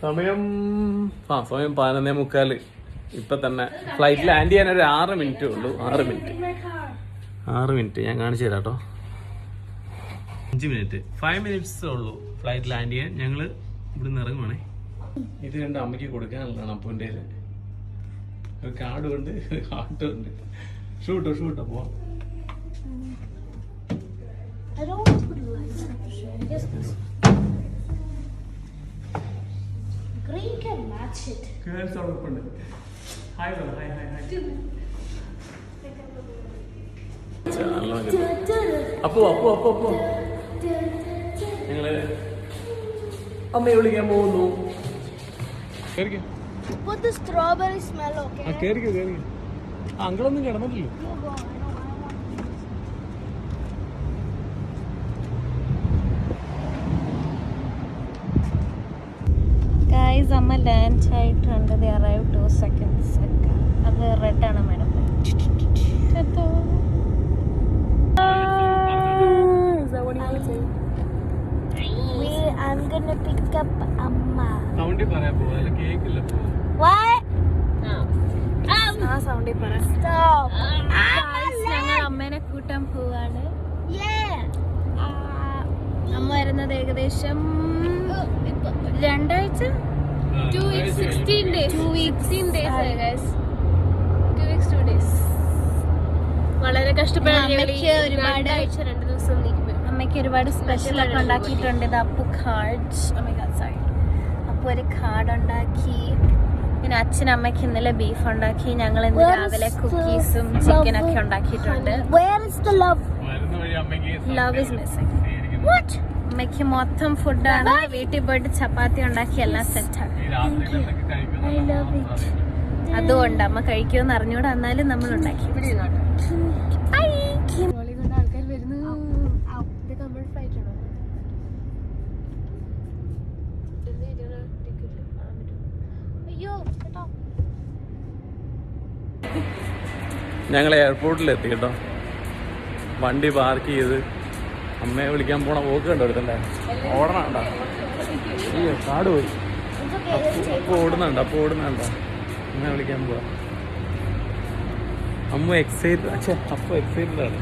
സമയം 11:45. ഇപ്പൊ തന്നെ ഫ്ലൈറ്റ് ലാൻഡ് ചെയ്യാൻ ഒരു 6 മിനിറ്റേ ഉള്ളൂ. 6 മിനിറ്റ് ഞാൻ കാണിച്ചു തരാം കേട്ടോ. 5 മിനിറ്റ് 5 മിനിറ്റ്സ് ഉള്ളൂ ഫ്ലൈറ്റ് ലാൻഡ് ചെയ്യാൻ. ഞങ്ങള് ഇവിടുന്ന് ഇറങ്ങുവാണേ. ഇത് രണ്ട് അമ്മയ്ക്ക് കൊടുക്കാനുള്ളതാണ്. അപ്പൂൻ്റെ ഒരു കാർഡും ഉണ്ട്, ഹാർട്ടും ഉണ്ട്. ഷൂട്ടോ പോവാം. Green can match it. Girls are open. Hi. അപ്പോ ഞങ്ങള് അമ്മയെ വിളിക്കാൻ പോകുന്നു. Put the strawberry smell, okay? കേറിക്കോ. അങ്കിളൊന്നും കിടന്നിട്ടില്ലോ. Guys, അമ്മ ലാൻഡ് ആയിട്ടുണ്ട്. They arrived 2 seconds ago. അത് റെഡ് ആണ് madam. I'm gonna pick up Amma. സൗണ്ടിൽ പറയാൻ പോവാ, അല്ല കേക്കില്ല. What? ആ സൗണ്ടിൽ പറ. Stop. ഞങ്ങൾ അമ്മേനെ കൂട്ടാൻ പോവാണ്. Yeah. അമ്മ വരുന്നത് ഏകദേശം 2 ആഴ്ച. 2 weeks 16 days. 2 weeks 16 days ആയി guys. 2 weeks 2 days. വളരെ കഷ്ടപ്പെടാൻ അമ്മയ്ക്ക് ഒരുപാട് 2 ദിവസം അമ്മയ്ക്ക് ഒരുപാട് സ്പെഷ്യൽ ഒക്കെ ഉണ്ടാക്കിയിട്ടുണ്ട്. ഇത് അപ്പു കാർഡ്. അപ്പൊ ഒരു കാർഡ് ഉണ്ടാക്കി. പിന്നെ അച്ഛനും അമ്മയ്ക്ക് ഇന്നലെ ബീഫ് ഉണ്ടാക്കി. ഞങ്ങൾ ഇന്ന് രാവിലെ കുക്കീസും ചിക്കനൊക്കെ ഉണ്ടാക്കിയിട്ടുണ്ട്. Where is the love? Love is missing. What? അമ്മയ്ക്ക് മൊത്തം ഫുഡാണ്. വീട്ടിൽ പോയിട്ട് ചപ്പാത്തി ഉണ്ടാക്കി എല്ലാം സെറ്റാണ്. I love it. അതുകൊണ്ട് അമ്മ കഴിക്കുമെന്ന് അറിഞ്ഞൂടെ, എന്നാലും നമ്മൾ ഉണ്ടാക്കി. ആൾക്കാർ വരുന്നു. ഞങ്ങൾ എയർപോർട്ടിലെത്തി കേട്ടോ. വണ്ടി പാർക്ക് ചെയ്ത് അമ്മയെ വിളിക്കാൻ പോണ പോക്ക് കണ്ടോ. എടുത്തണ്ടേ ഓടണം കേട്ടോ. അയ്യോ കാട് പോയി. അപ്പൊ ഓടുന്നുണ്ടോ അമ്മയെ വിളിക്കാൻ പോവാ. അമ്മ എക്സൈറ്റഡ് ആണ്.